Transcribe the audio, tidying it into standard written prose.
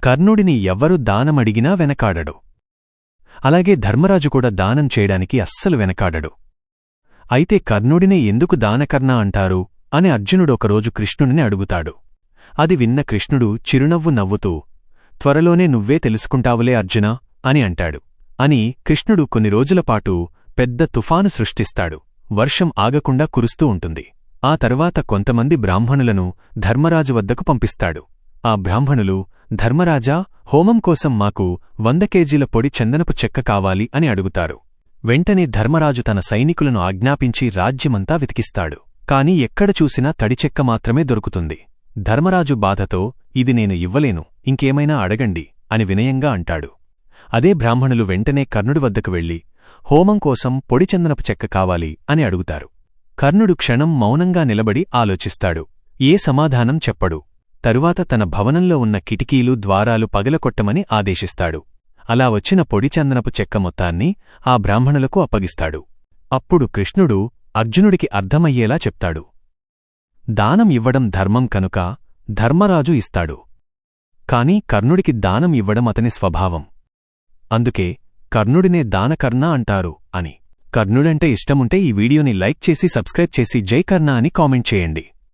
కర్ణుడిని ఎవ్వరు దానమడిగినా వెనకాడడు. అలాగే ధర్మరాజు కూడా దానం చేయడానికి అస్సలు వెనకాడడు. అయితే కర్ణుడినే ఎందుకు దానకర్ణ అంటారు అని అర్జునుడొకరోజు కృష్ణుడిని అడుగుతాడు. అది విన్న కృష్ణుడు చిరునవ్వు నవ్వుతూ, త్వరలోనే నువ్వే తెలుసుకుంటావులే అర్జునా అని అంటాడు. అని కృష్ణుడు కొన్ని రోజులపాటు పెద్ద తుఫాను సృష్టిస్తాడు. వర్షం ఆగకుండా కురుస్తూ ఉంటుంది. ఆ తర్వాత కొంతమంది బ్రాహ్మణులను ధర్మరాజు వద్దకు పంపిస్తాడు. ఆ బ్రాహ్మణులు, ధర్మరాజా, హోమం కోసం మాకు 100 కేజీల పొడి చందనపు చెక్క కావాలి అని అడుగుతారు. వెంటనే ధర్మరాజు తన సైనికులను ఆజ్ఞాపించి రాజ్యమంతా వెతికిస్తాడు. కాని ఎక్కడ చూసినా తడిచెక్క మాత్రమే దొరుకుతుంది. ధర్మరాజు బాధతో, ఇది నేను ఇవ్వలేను, ఇంకేమైనా అడగండి అని వినయంగా అంటాడు. అదే బ్రాహ్మణులు వెంటనే కర్ణుడి వద్దకు వెళ్లి, హోమం కోసం పొడి చందనపు చెక్క కావాలి అని అడుగుతారు. కర్ణుడు క్షణం మౌనంగా నిలబడి ఆలోచిస్తాడు. ఏ సమాధానం చెప్పడు. తరువాత తన భవనంలో ఉన్న కిటికీలు, ద్వారాలు పగలకొట్టమని ఆదేశిస్తాడు. అలా వచ్చిన పొడి చందనపు చెక్క మొత్తాన్ని ఆ బ్రాహ్మణులకు అప్పగిస్తాడు. అప్పుడు కృష్ణుడు అర్జునుడికి అర్థమయ్యేలా చెప్తాడు. దానం ఇవ్వడం ధర్మం కనుక ధర్మరాజు ఇస్తాడు. కాని కర్ణుడికి దానం ఇవ్వడం అతని స్వభావం. అందుకే కర్ణుడినే దానకర్ణ అంటారు అని. కర్ణుడంటే ఇష్టముంటే ఈ వీడియోని లైక్ చేసి సబ్స్క్రైబ్ చేసి జై కర్ణ అని కామెంట్ చేయండి.